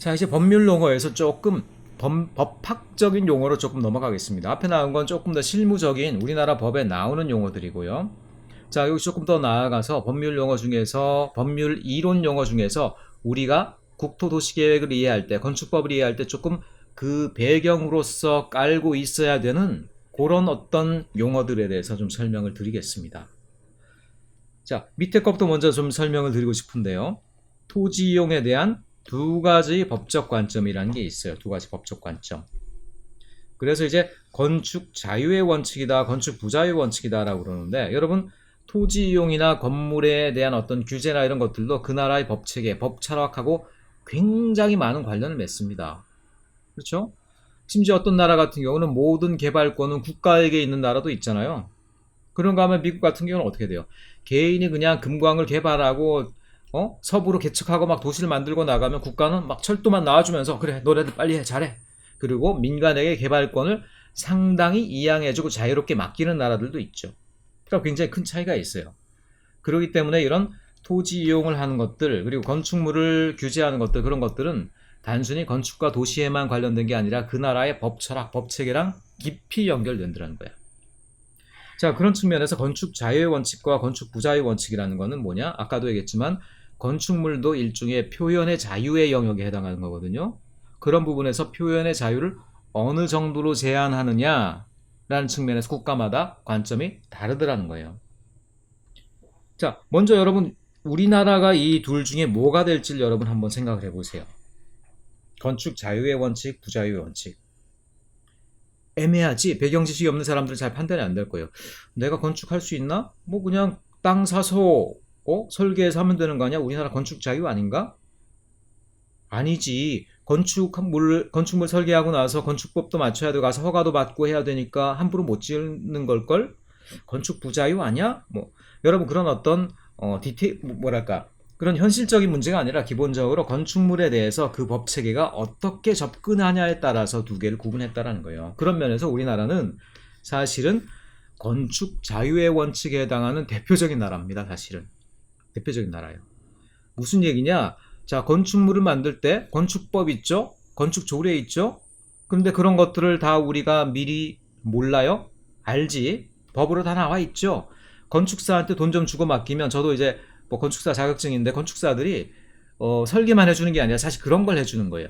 자, 이제 법률 용어에서 조금 법학적인 용어로 조금 넘어가겠습니다. 앞에 나온 건 조금 더 실무적인 우리나라 법에 나오는 용어들이고요. 자, 여기 조금 더 나아가서 법률 용어 중에서, 법률 이론 용어 중에서 우리가 국토도시계획을 이해할 때, 건축법을 이해할 때 조금 그 배경으로서 깔고 있어야 되는 그런 어떤 용어들에 대해서 좀 설명을 드리겠습니다. 자, 밑에 것부터 먼저 좀 설명을 드리고 싶은데요. 토지 이용에 대한 두 가지 법적 관점이라는 게 있어요. 두 가지 법적 관점. 그래서 이제 건축 자유의 원칙이다, 건축 부자유의 원칙이다라고 그러는데, 여러분 토지 이용이나 건물에 대한 어떤 규제나 이런 것들도 그 나라의 법 체계, 법 철학하고 굉장히 많은 관련을 맺습니다. 그렇죠? 심지어 어떤 나라 같은 경우는 모든 개발권은 국가에게 있는 나라도 있잖아요. 그런가 하면 미국 같은 경우는 어떻게 돼요? 개인이 그냥 금광을 개발하고 서부로 개척하고 막 도시를 만들고 나가면 국가는 막 철도만 나와주면서 그래 너네들 빨리 해 잘해. 그리고 민간에게 개발권을 상당히 이양해주고 자유롭게 맡기는 나라들도 있죠. 그러니까 굉장히 큰 차이가 있어요. 그렇기 때문에 이런 토지 이용을 하는 것들 그리고 건축물을 규제하는 것들 그런 것들은 단순히 건축과 도시에만 관련된 게 아니라 그 나라의 법 철학, 법 체계랑 깊이 연결된다는 거야. 자, 그런 측면에서 건축 자유의 원칙과 건축 부자유의 원칙이라는 거는 뭐냐? 아까도 얘기했지만 건축물도 일종의 표현의 자유의 영역에 해당하는 거거든요. 그런 부분에서 표현의 자유를 어느 정도로 제한하느냐라는 측면에서 국가마다 관점이 다르더라는 거예요. 자, 먼저 여러분 우리나라가 이 둘 중에 뭐가 될지 여러분 한번 생각을 해보세요. 건축 자유의 원칙, 부자유의 원칙. 애매하지? 배경 지식이 없는 사람들은 잘 판단이 안 될 거예요. 내가 건축할 수 있나? 뭐 그냥 땅 사서 설계해서 하면 되는 거 아니야? 우리나라 건축 자유 아닌가? 아니지. 건축물 설계하고 나서 건축법도 맞춰야 되고 가서 허가도 받고 해야 되니까 함부로 못 짓는 걸걸? 건축 부자유 아니야? 뭐 여러분 그런 어떤 디테일 뭐랄까 그런 현실적인 문제가 아니라 기본적으로 건축물에 대해서 그 법 체계가 어떻게 접근하냐에 따라서 두 개를 구분했다라는 거예요. 그런 면에서 우리나라는 사실은 건축 자유의 원칙에 해당하는 대표적인 나라입니다. 사실은 대표적인 나라예요. 무슨 얘기냐? 자, 건축물을 만들 때 건축법 있죠? 건축 조례 있죠? 그런데 그런 것들을 다 우리가 미리 몰라요? 알지? 법으로 다 나와 있죠? 건축사한테 돈 좀 주고 맡기면 저도 이제 뭐 건축사 자격증인데 건축사들이 설계만 해주는 게 아니라 사실 그런 걸 해주는 거예요.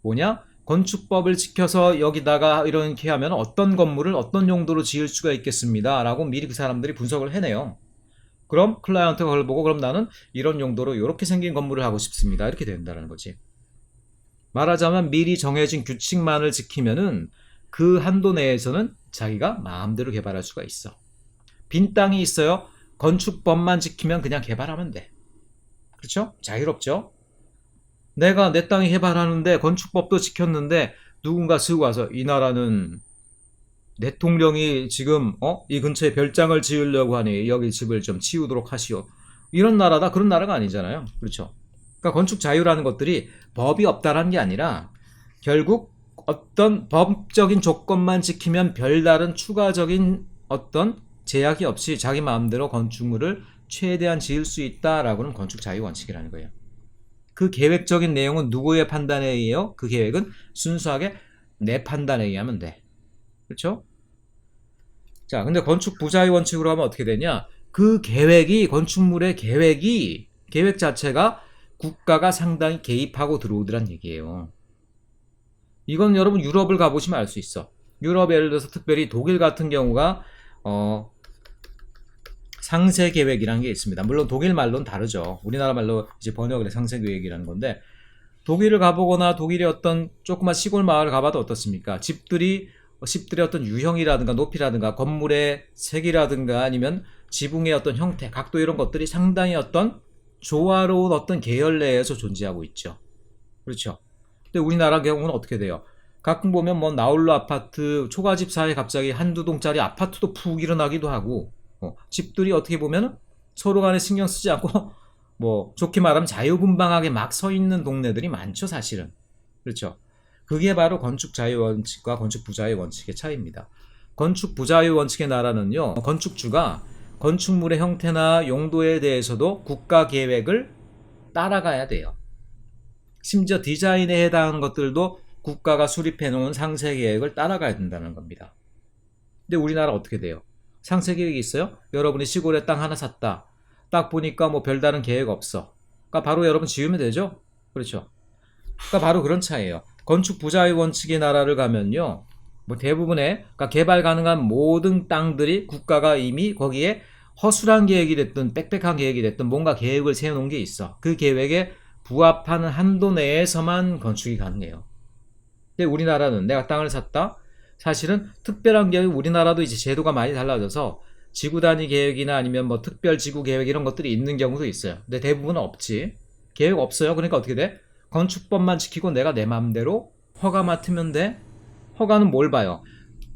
뭐냐? 건축법을 지켜서 여기다가 이렇게 하면 어떤 건물을 어떤 용도로 지을 수가 있겠습니다. 라고 미리 그 사람들이 분석을 해내요. 그럼 클라이언트가 그걸 보고 그럼 나는 이런 용도로 이렇게 생긴 건물을 하고 싶습니다. 이렇게 된다는 거지. 말하자면 미리 정해진 규칙만을 지키면은 그 한도 내에서는 자기가 마음대로 개발할 수가 있어. 빈 땅이 있어요. 건축법만 지키면 그냥 개발하면 돼. 그렇죠? 자유롭죠? 내가 내 땅에 개발하는데 건축법도 지켰는데 누군가 쓰고 와서 이 나라는 대통령이 지금 이 근처에 별장을 지으려고 하니 여기 집을 좀 치우도록 하시오. 이런 나라다 그런 나라가 아니잖아요. 그렇죠? 그러니까 건축 자유라는 것들이 법이 없다라는 게 아니라 결국 어떤 법적인 조건만 지키면 별다른 추가적인 어떤 제약이 없이 자기 마음대로 건축물을 최대한 지을 수 있다라고는 건축 자유 원칙이라는 거예요. 그 계획적인 내용은 누구의 판단에 의해요? 그 계획은 순수하게 내 판단에 의하면 돼. 그렇죠? 자, 근데 건축 부자의 원칙으로 하면 어떻게 되냐? 그 계획이 건축물의 계획 자체가 국가가 상당히 개입하고 들어오더란 얘기예요. 이건 여러분 유럽을 가보시면 알 수 있어. 유럽 예를 들어서 특별히 독일 같은 경우가 상세 계획이라는 게 있습니다. 물론 독일 말로는 다르죠. 우리나라 말로 이제 번역을 해 상세 계획이라는 건데 독일을 가보거나 독일의 어떤 조그만 시골 마을을 가봐도 어떻습니까? 집들의 어떤 유형이라든가 높이라든가 건물의 색이라든가 아니면 지붕의 어떤 형태, 각도 이런 것들이 상당히 어떤 조화로운 어떤 계열 내에서 존재하고 있죠. 그렇죠. 근데 우리나라 경우는 어떻게 돼요? 가끔 보면 뭐 나홀로 아파트, 초가집 사이에 갑자기 한두 동짜리 아파트도 푹 일어나기도 하고 집들이 어떻게 보면 서로 간에 신경 쓰지 않고 뭐 좋게 말하면 자유분방하게 막 서 있는 동네들이 많죠 사실은. 그렇죠. 그게 바로 건축 자유 원칙과 건축 부자유 원칙의 차이입니다. 건축 부자유 원칙의 나라는요 건축주가 건축물의 형태나 용도에 대해서도 국가 계획을 따라가야 돼요. 심지어 디자인에 해당하는 것들도 국가가 수립해 놓은 상세 계획을 따라가야 된다는 겁니다. 근데 우리나라 어떻게 돼요? 상세 계획이 있어요? 여러분이 시골에 땅 하나 샀다. 딱 보니까 뭐 별다른 계획 없어. 그러니까 바로 여러분 지으면 되죠? 그렇죠? 그러니까 바로 그런 차이예요. 건축 부자의 원칙의 나라를 가면요. 뭐 대부분의 그러니까 개발 가능한 모든 땅들이 국가가 이미 거기에 허술한 계획이 됐든 빽빽한 계획이 됐든 뭔가 계획을 세워놓은 게 있어. 그 계획에 부합하는 한도 내에서만 건축이 가능해요. 근데 우리나라는 내가 땅을 샀다. 사실은 특별한 계획, 우리나라도 이제 제도가 많이 달라져서 지구 단위 계획이나 아니면 뭐 특별 지구 계획 이런 것들이 있는 경우도 있어요. 근데 대부분은 없지. 계획 없어요. 그러니까 어떻게 돼? 건축법만 지키고 내가 내 마음대로 허가 맡으면 돼. 허가는 뭘 봐요?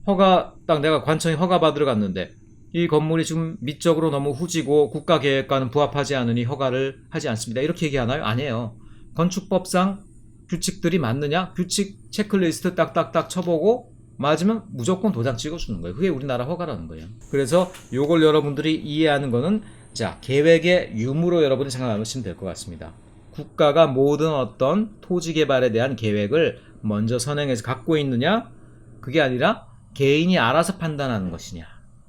허가 딱 내가 관청에 허가 받으러 갔는데 이 건물이 지금 미적으로 너무 후지고 국가 계획과는 부합하지 않으니 허가를 하지 않습니다. 이렇게 얘기하나요? 아니에요. 건축법상 규칙들이 맞느냐? 규칙 체크리스트 딱딱딱 쳐보고 맞으면 무조건 도장 찍어주는 거예요. 그게 우리나라 허가라는 거예요. 그래서 요걸 여러분들이 이해하는 거는 자 계획의 유무로 여러분이 생각하시면 될 것 같습니다. 국가가 모든 어떤 토지 개발에 대한 계획을 먼저 선행해서 갖고 있느냐? 그게 아니라 개인이 알아서 판단하는 것이냐?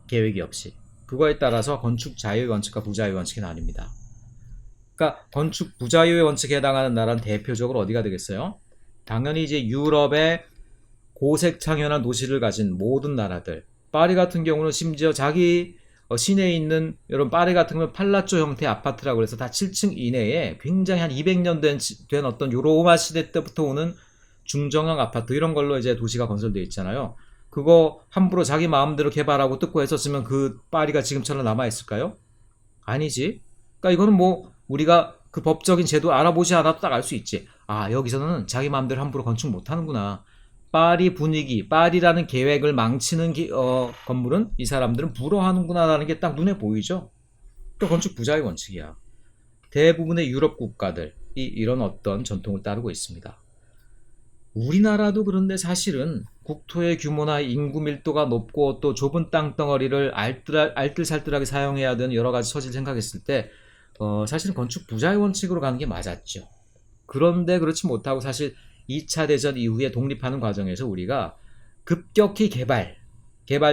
계획이 없이. 그거에 따라서 건축 자유의 원칙과 부자유의 원칙이 나뉩니다. 그러니까 건축 부자유의 원칙에 해당하는 나라는 대표적으로 어디가 되겠어요? 당연히 이제 유럽의 고색 창현한 도시를 가진 모든 나라들. 파리 같은 경우는 심지어 자기 시내에 있는 여러분 파리 같은 경우는 팔라쪼 형태의 아파트라고 해서 다 7층 이내에 굉장히 한 200년 된 어떤 로마 시대 때부터 오는 중정형 아파트 이런 걸로 이제 도시가 건설되어 있잖아요. 그거 함부로 자기 마음대로 개발하고 뜯고 했었으면 그 파리가 지금처럼 남아있을까요? 아니지. 그러니까 이거는 뭐 우리가 그 법적인 제도 알아보지 않아도 딱 알 수 있지. 아 여기서는 자기 마음대로 함부로 건축 못하는구나. 파리 분위기, 파리라는 계획을 망치는 건물은 이 사람들은 불허하는구나라는 게 딱 눈에 보이죠. 또 건축 부자의 원칙이야. 대부분의 유럽 국가들이 이런 어떤 전통을 따르고 있습니다. 우리나라도 그런데 사실은 국토의 규모나 인구 밀도가 높고 또 좁은 땅덩어리를 알뜰살뜰하게 사용해야 되는 여러 가지 처지를 생각했을 때 사실은 건축 부자의 원칙으로 가는 게 맞았죠. 그런데 그렇지 못하고 사실 2차 대전 이후에 독립하는 과정에서 우리가 급격히 개발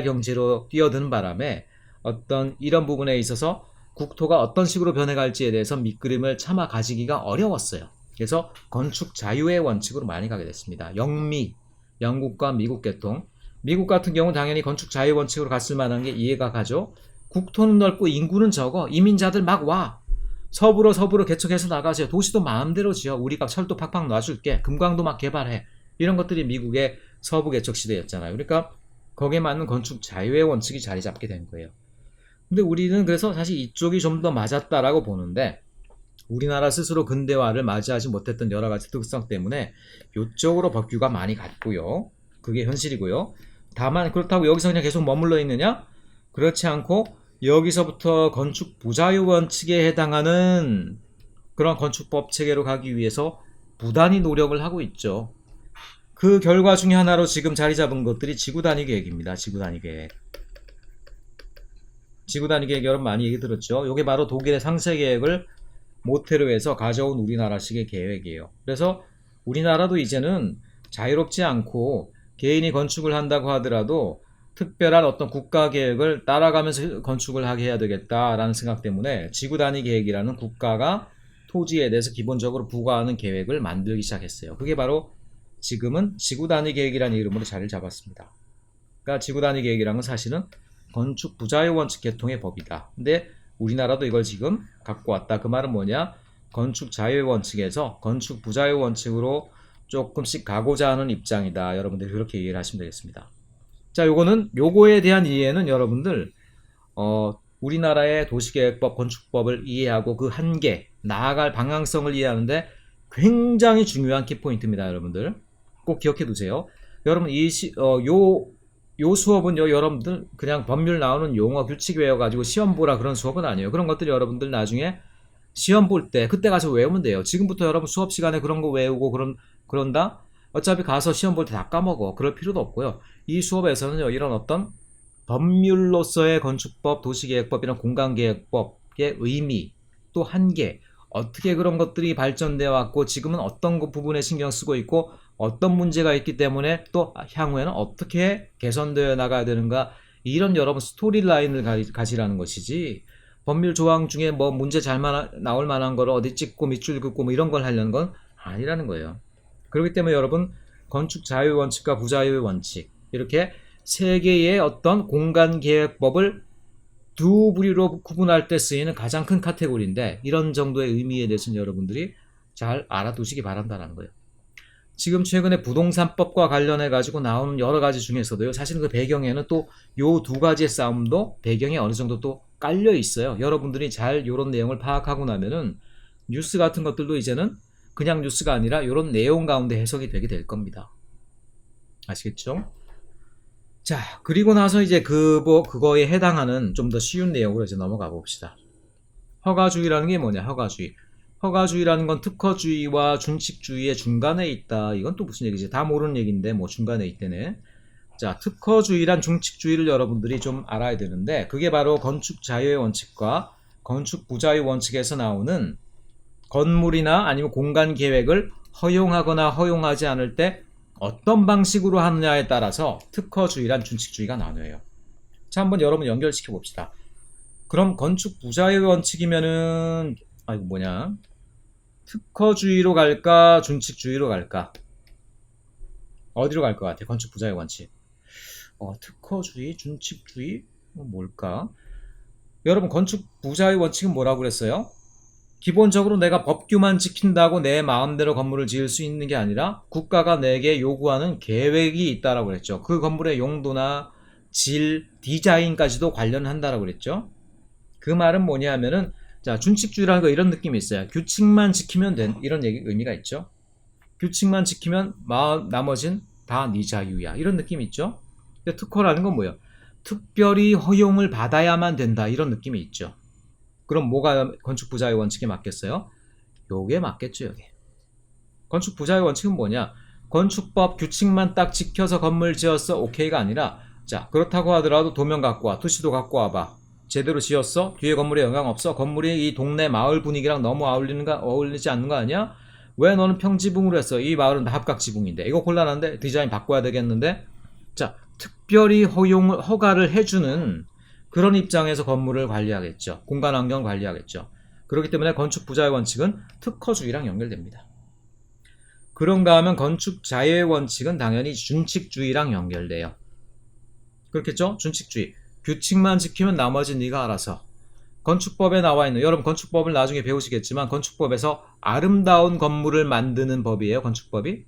경제로 뛰어드는 바람에 어떤 이런 부분에 있어서 국토가 어떤 식으로 변해갈지에 대해서 밑그림을 차마 가지기가 어려웠어요. 그래서 건축 자유의 원칙으로 많이 가게 됐습니다. 영국과 미국 계통. 미국 같은 경우는 당연히 건축 자유의 원칙으로 갔을 만한 게 이해가 가죠. 국토는 넓고 인구는 적어. 이민자들 막 와. 서부로 개척해서 나가세요. 도시도 마음대로 지어. 우리가 철도 팍팍 놔줄게. 금강도 막 개발해. 이런 것들이 미국의 서부 개척 시대였잖아요. 그러니까 거기에 맞는 건축 자유의 원칙이 자리 잡게 된 거예요. 근데 우리는 그래서 사실 이쪽이 좀 더 맞았다라고 보는데 우리나라 스스로 근대화를 맞이하지 못했던 여러 가지 특성 때문에 이쪽으로 법규가 많이 갔고요. 그게 현실이고요. 다만 그렇다고 여기서 그냥 계속 머물러 있느냐? 그렇지 않고 여기서부터 건축 부자유 원칙에 해당하는 그런 건축법 체계로 가기 위해서 부단히 노력을 하고 있죠. 그 결과 중에 하나로 지금 자리 잡은 것들이 지구 단위 계획입니다. 지구 단위 계획. 지구 단위 계획 여러분 많이 얘기 들었죠. 이게 바로 독일의 상세 계획을 모태로 해서 가져온 우리나라식의 계획이에요. 그래서 우리나라도 이제는 자유롭지 않고 개인이 건축을 한다고 하더라도 특별한 어떤 국가 계획을 따라가면서 건축을 하게 해야 되겠다라는 생각 때문에 지구 단위 계획이라는 국가가 토지에 대해서 기본적으로 부과하는 계획을 만들기 시작했어요. 그게 바로 지금은 지구 단위 계획이라는 이름으로 자리를 잡았습니다. 그러니까 지구 단위 계획이라는 건 사실은 건축 부자유 원칙 계통의 법이다. 근데 우리나라도 이걸 지금 갖고 왔다. 그 말은 뭐냐? 건축 자유의 원칙에서 건축 부자유의 원칙으로 조금씩 가고자 하는 입장이다. 여러분들이 그렇게 이해를 하시면 되겠습니다. 자, 요거에 대한 이해는 여러분들 우리나라의 도시계획법, 건축법을 이해하고 그 한계, 나아갈 방향성을 이해하는데 굉장히 중요한 키포인트입니다. 여러분들 꼭 기억해 두세요. 여러분 요 수업은요, 여러분들 그냥 법률 나오는 용어 규칙 외워가지고 시험 보라 그런 수업은 아니에요. 그런 것들 여러분들 나중에 시험 볼 때 그때 가서 외우면 돼요. 지금부터 여러분 수업 시간에 그런 거 외우고 그런다? 어차피 가서 시험 볼 때 다 까먹어. 그럴 필요도 없고요. 이 수업에서는요, 이런 어떤 법률로서의 건축법, 도시계획법, 이런 공간계획법의 의미, 또 한계, 어떻게 그런 것들이 발전되어 왔고 지금은 어떤 부분에 신경 쓰고 있고 어떤 문제가 있기 때문에 또 향후에는 어떻게 개선되어 나가야 되는가 이런 여러분 스토리라인을 가지라는 것이지 법률 조항 중에 뭐 문제 잘 나올 만한 거를 어디 찍고 밑줄 긋고 뭐 이런 걸 하려는 건 아니라는 거예요. 그렇기 때문에 여러분 건축 자유의 원칙과 부자유의 원칙 이렇게 세 개의 어떤 공간 계획법을 두 부류로 구분할 때 쓰이는 가장 큰 카테고리인데 이런 정도의 의미에 대해서는 여러분들이 잘 알아두시기 바란다는 거예요. 지금 최근에 부동산법과 관련해 가지고 나오는 여러 가지 중에서도요. 사실은 그 배경에는 또 요 두 가지의 싸움도 배경에 어느 정도 또 깔려 있어요. 여러분들이 잘 요런 내용을 파악하고 나면은 뉴스 같은 것들도 이제는 그냥 뉴스가 아니라 요런 내용 가운데 해석이 되게 될 겁니다. 아시겠죠? 자, 그리고 나서 이제 그거에 해당하는 좀 더 쉬운 내용으로 이제 넘어가 봅시다. 허가주의라는 게 뭐냐, 허가주의. 허가주의라는 건 특허주의와 준칙주의의 중간에 있다. 이건 또 무슨 얘기지? 다 모르는 얘기인데, 뭐 중간에 있대네. 자, 특허주의란 중칙주의를 여러분들이 좀 알아야 되는데, 그게 바로 건축 자유의 원칙과 건축 부자의 원칙에서 나오는 건물이나 아니면 공간 계획을 허용하거나 허용하지 않을 때 어떤 방식으로 하느냐에 따라서 특허주의란 준칙주의가 나뉘어요. 자, 한번 여러분 연결시켜 봅시다. 그럼 건축 부자의 원칙이면은 특허주의로 갈까 준칙주의로 갈까? 어디로 갈 것 같아? 건축 부자의 원칙. 특허주의, 준칙주의 뭘까? 여러분 건축 부자의 원칙은 뭐라고 그랬어요? 기본적으로 내가 법규만 지킨다고 내 마음대로 건물을 지을 수 있는 게 아니라 국가가 내게 요구하는 계획이 있다라고 그랬죠. 그 건물의 용도나 질, 디자인까지도 관련한다라고 그랬죠. 그 말은 뭐냐면은 자, 준칙주의라는 거 이런 느낌이 있어요. 규칙만 지키면 된 이런 의미가 있죠. 규칙만 지키면 나머진 다 네 자유야. 이런 느낌이 있죠. 근데 특허라는 건 뭐예요? 특별히 허용을 받아야만 된다. 이런 느낌이 있죠. 그럼 뭐가 건축 부자의 원칙에 맞겠어요? 요게 맞겠죠, 요게. 건축 부자의 원칙은 뭐냐? 건축법 규칙만 딱 지켜서 건물 지었어. 오케이가 아니라 자, 그렇다고 하더라도 도면 갖고 와. 투시도 갖고 와봐. 제대로 지었어? 뒤에 건물에 영향 없어? 건물이 이 동네 마을 분위기랑 너무 어울리지 않는 거 아니야? 왜 너는 평지붕으로 했어? 이 마을은 다 합각지붕인데. 이거 곤란한데? 디자인 바꿔야 되겠는데? 자, 특별히 허가를 해주는 그런 입장에서 건물을 관리하겠죠. 공간 환경을 관리하겠죠. 그렇기 때문에 건축 부자의 원칙은 특허주의랑 연결됩니다. 그런가 하면 건축 자유의 원칙은 당연히 준칙주의랑 연결돼요. 그렇겠죠? 준칙주의. 규칙만 지키면 나머지 네가 알아서. 건축법에 나와 있는 여러분 건축법을 나중에 배우시겠지만 건축법에서 아름다운 건물을 만드는 법이에요. 건축법이.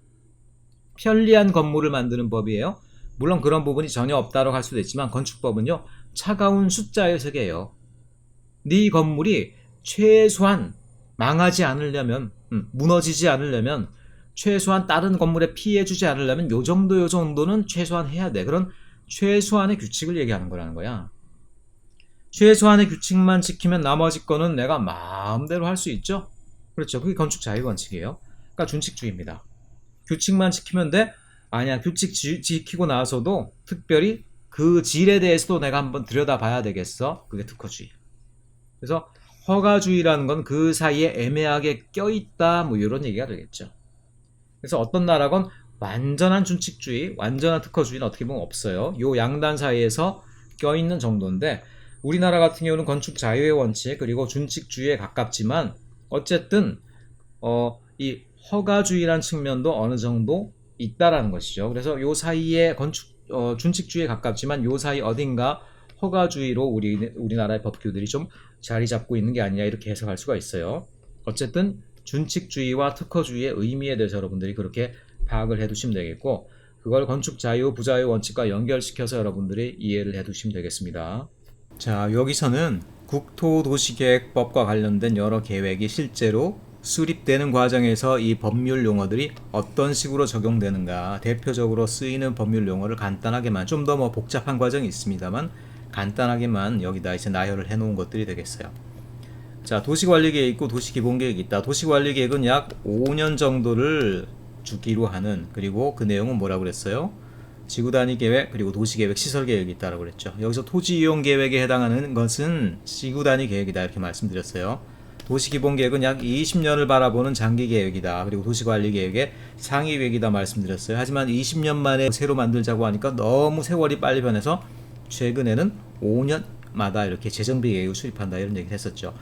편리한 건물을 만드는 법이에요. 물론 그런 부분이 전혀 없다고 할 수도 있지만 건축법은요. 차가운 숫자의 세계예요. 네 건물이 최소한 망하지 않으려면 무너지지 않으려면 최소한 다른 건물에 피해주지 않으려면 요 정도는 최소한 해야 돼. 그런 최소한의 규칙을 얘기하는 거라는 거야. 최소한의 규칙만 지키면 나머지 거는 내가 마음대로 할 수 있죠. 그렇죠. 그게 건축 자유 원칙이에요. 그러니까 준칙주의입니다. 규칙만 지키면 돼? 아니야. 규칙 지키고 나서도 특별히 그 질에 대해서도 내가 한번 들여다봐야 되겠어. 그게 특허주의. 그래서 허가주의라는 건 그 사이에 애매하게 껴있다 뭐 이런 얘기가 되겠죠. 그래서 어떤 나라건 완전한 준칙주의, 완전한 특허주의는 어떻게 보면 없어요. 요 양단 사이에서 껴있는 정도인데 우리나라 같은 경우는 건축 자유의 원칙 그리고 준칙주의에 가깝지만 어쨌든 이 허가주의란 측면도 어느 정도 있다라는 것이죠. 그래서 요 사이에 준칙주의에 가깝지만 요 사이 어딘가 허가주의로 우리나라의 법규들이 좀 자리 잡고 있는 게 아니냐 이렇게 해석할 수가 있어요. 어쨌든 준칙주의와 특허주의의 의미에 대해서 여러분들이 그렇게 파악을 해두시면 되겠고 그걸 건축 자유, 부자유 원칙과 연결시켜서 여러분들이 이해를 해두시면 되겠습니다. 자, 여기서는 국토도시계획법과 관련된 여러 계획이 실제로 수립되는 과정에서 이 법률 용어들이 어떤 식으로 적용되는가 대표적으로 쓰이는 법률 용어를 간단하게만 좀 더 뭐 복잡한 과정이 있습니다만 간단하게만 여기다 이제 나열을 해 놓은 것들이 되겠어요. 자, 도시관리계획 있고 도시기본계획이 있다. 도시관리계획은 약 5년 정도를 주기로 하는 그리고 그 내용은 뭐라고 그랬어요? 지구단위계획 그리고 도시계획 시설계획이 있다고 그랬죠. 여기서 토지이용계획에 해당하는 것은 지구단위계획이다 이렇게 말씀드렸어요. 도시기본계획은 약 20년을 바라보는 장기계획이다. 그리고 도시관리계획의 상위계획이다 말씀드렸어요. 하지만 20년 만에 새로 만들자고 하니까 너무 세월이 빨리 변해서 최근에는 5년마다 이렇게 재정비 계획을 수립한다 이런 얘기를 했었죠.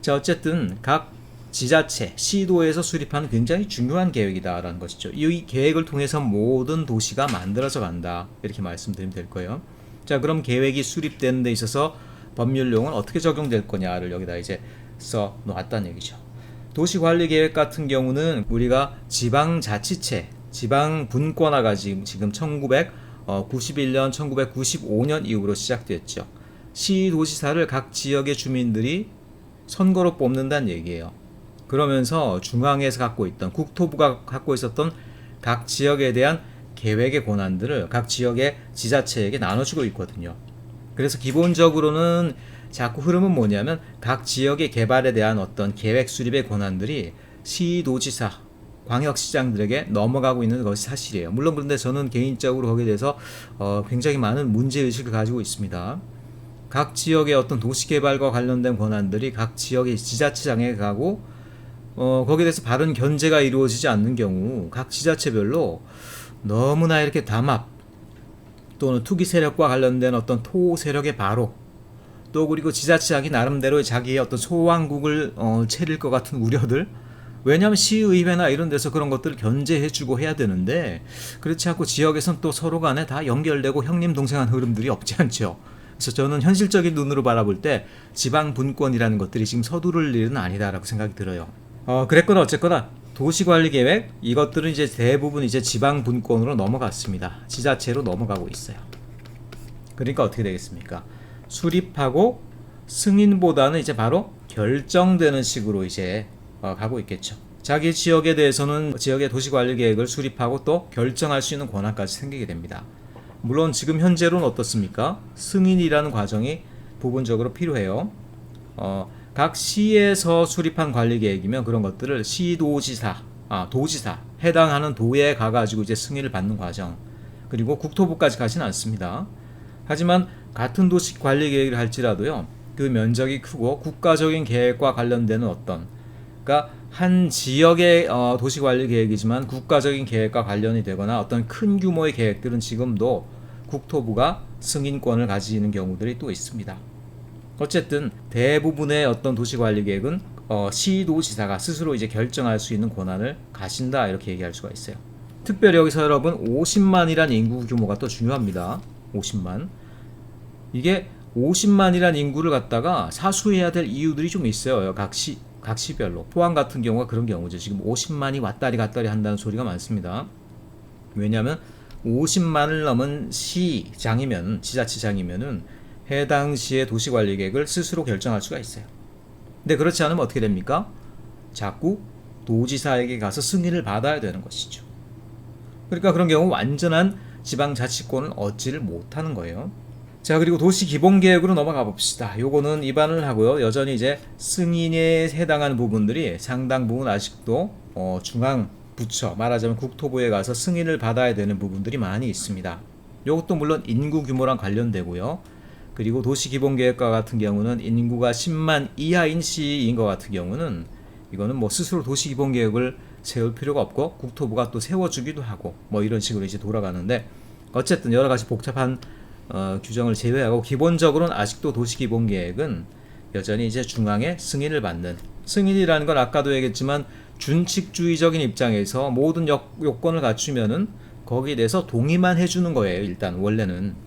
자, 어쨌든 각 지자체, 시도에서 수립하는 굉장히 중요한 계획이다라는 것이죠. 이 계획을 통해서 모든 도시가 만들어져 간다. 이렇게 말씀드리면 될 거예요. 자, 그럼 계획이 수립되는 데 있어서 법률용은 어떻게 적용될 거냐를 여기다 이제 써 놓았다는 얘기죠. 도시관리계획 같은 경우는 우리가 지방자치체, 지방분권화가 지금 1991년, 1995년 이후로 시작됐죠. 시도지사를 각 지역의 주민들이 선거로 뽑는다는 얘기예요. 그러면서 중앙에서 갖고 있던, 국토부가 갖고 있었던 각 지역에 대한 계획의 권한들을 각 지역의 지자체에게 나눠주고 있거든요. 그래서 기본적으로는 자꾸 흐름은 뭐냐면 각 지역의 개발에 대한 어떤 계획 수립의 권한들이 시도지사, 광역시장들에게 넘어가고 있는 것이 사실이에요. 물론 그런데 저는 개인적으로 거기에 대해서 굉장히 많은 문제의식을 가지고 있습니다. 각 지역의 어떤 도시개발과 관련된 권한들이 각 지역의 지자체장에 가고 거기에 대해서 바른 견제가 이루어지지 않는 경우 각 지자체별로 너무나 이렇게 담합 또는 투기 세력과 관련된 어떤 토 세력의 바로 또 그리고 지자체장이 나름대로 자기의 어떤 소왕국을 차릴 것 같은 우려들, 왜냐하면 시의회나 이런 데서 그런 것들을 견제해주고 해야 되는데 그렇지 않고 지역에선 또 서로 간에 다 연결되고 형님 동생한 흐름들이 없지 않죠. 그래서 저는 현실적인 눈으로 바라볼 때 지방 분권이라는 것들이 지금 서두를 일은 아니다라고 생각이 들어요. 그랬거나 어쨌거나 도시관리계획 이것들은 이제 대부분 이제 지방 분권으로 넘어갔습니다. 지자체로 넘어가고 있어요. 그러니까 어떻게 되겠습니까? 수립하고 승인보다는 이제 바로 결정되는 식으로 이제 가고 있겠죠. 자기 지역에 대해서는 지역의 도시관리계획을 수립하고 또 결정할 수 있는 권한까지 생기게 됩니다. 물론 지금 현재로는 어떻습니까? 승인이라는 과정이 부분적으로 필요해요. 각 시에서 수립한 관리계획이면 그런 것들을 시도지사, 도지사, 해당하는 도에 가가지고 이제 승인을 받는 과정, 그리고 국토부까지 가지는 않습니다. 하지만 같은 도시 관리 계획을 할지라도요, 그 면적이 크고 국가적인 계획과 관련되는 어떤, 그러니까 한 지역의 도시 관리 계획이지만 국가적인 계획과 관련이 되거나 어떤 큰 규모의 계획들은 지금도 국토부가 승인권을 가지는 경우들이 또 있습니다. 어쨌든 대부분의 어떤 도시 관리 계획은 시도지사가 스스로 이제 결정할 수 있는 권한을 가진다 이렇게 얘기할 수가 있어요. 특별히 여기서 여러분 50만이란 인구 규모가 또 중요합니다. 50만. 이게 50만이란 인구를 갖다가 사수해야 될 이유들이 좀 있어요. 각 시별로. 포항 같은 경우가 그런 경우죠. 지금 50만이 왔다리 갔다리 한다는 소리가 많습니다. 왜냐하면 50만을 넘은 시장이면, 지자체장이면은 해당 시의 도시관리계획을 스스로 결정할 수가 있어요. 근데 그렇지 않으면 어떻게 됩니까? 자꾸 도지사에게 가서 승인을 받아야 되는 것이죠. 그러니까 그런 경우 완전한 지방자치권을 얻지를 못하는 거예요. 자, 그리고 도시기본계획으로 넘어가 봅시다. 요거는 입안을 하고요. 여전히 이제 승인에 해당하는 부분들이 상당 부분 아직도 중앙 부처, 말하자면 국토부에 가서 승인을 받아야 되는 부분들이 많이 있습니다. 요것도 물론 인구 규모랑 관련되고요. 그리고 도시기본계획과 같은 경우는 인구가 10만 이하인 시인 것 같은 경우는 이거는 뭐 스스로 도시기본계획을 세울 필요가 없고 국토부가 또 세워주기도 하고 뭐 이런 식으로 이제 돌아가는데, 어쨌든 여러 가지 복잡한 규정을 제외하고 기본적으로는 아직도 도시기본계획은 여전히 이제 중앙의 승인을 받는, 승인이라는 건 아까도 얘기했지만 준칙주의적인 입장에서 모든 요건을 갖추면은 거기에 대해서 동의만 해주는 거예요. 일단 원래는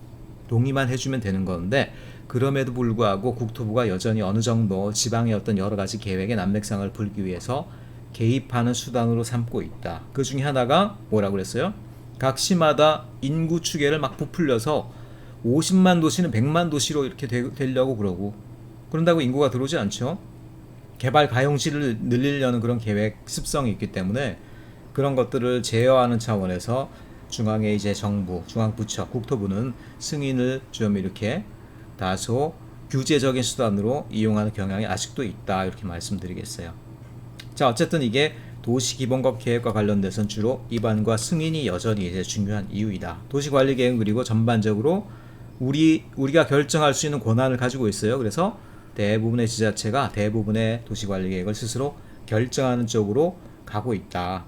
동의만 해주면 되는 건데, 그럼에도 불구하고 국토부가 여전히 어느 정도 지방의 어떤 여러 가지 계획의 난맥상을 풀기 위해서 개입하는 수단으로 삼고 있다. 그 중에 하나가 뭐라고 그랬어요? 각 시마다 인구 추계를 막 부풀려서 50만 도시는 100만 도시로 이렇게 되려고 그러고, 그런다고 인구가 들어오지 않죠. 개발 가용치를 늘리려는 그런 계획 습성이 있기 때문에 그런 것들을 제어하는 차원에서 중앙의 이제 정부, 중앙부처, 국토부는 승인을 좀 이렇게 다소 규제적인 수단으로 이용하는 경향이 아직도 있다 이렇게 말씀드리겠어요. 자, 어쨌든 이게 도시기본법 계획과 관련돼서는 주로 입안과 승인이 여전히 이제 중요한 이유이다. 도시관리계획은 그리고 전반적으로 우리가 결정할 수 있는 권한을 가지고 있어요. 그래서 대부분의 지자체가 대부분의 도시관리계획을 스스로 결정하는 쪽으로 가고 있다.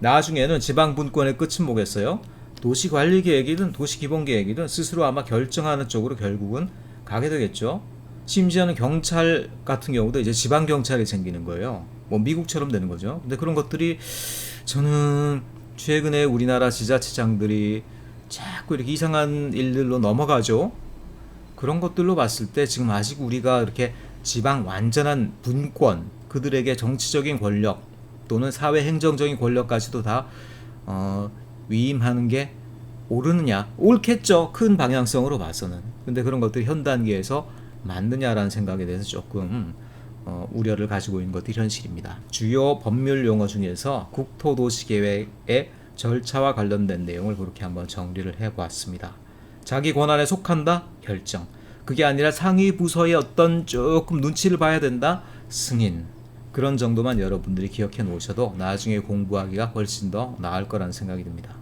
나중에는 지방분권의 끝은 뭐겠어요? 도시관리계획이든 도시기본계획이든 스스로 아마 결정하는 쪽으로 결국은 가게 되겠죠. 심지어는 경찰 같은 경우도 이제 지방경찰이 생기는 거예요. 뭐 미국처럼 되는 거죠. 근데 그런 것들이 저는 최근에 우리나라 지자체장들이 자꾸 이렇게 이상한 일들로 넘어가죠. 그런 것들로 봤을 때 지금 아직 우리가 이렇게 지방 완전한 분권, 그들에게 정치적인 권력 또는 사회 행정적인 권력까지도 다 위임하는 게 옳으느냐? 옳겠죠. 큰 방향성으로 봐서는. 근데 그런 것들이 현 단계에서 맞느냐라는 생각에 대해서 조금 우려를 가지고 있는 것들이 현실입니다. 주요 법률 용어 중에서 국토도시계획의 절차와 관련된 내용을 그렇게 한번 정리를 해보았습니다. 자기 권한에 속한다? 결정. 그게 아니라 상위 부서의 어떤 조금 눈치를 봐야 된다? 승인. 그런 정도만 여러분들이 기억해 놓으셔도 나중에 공부하기가 훨씬 더 나을 거라는 생각이 듭니다.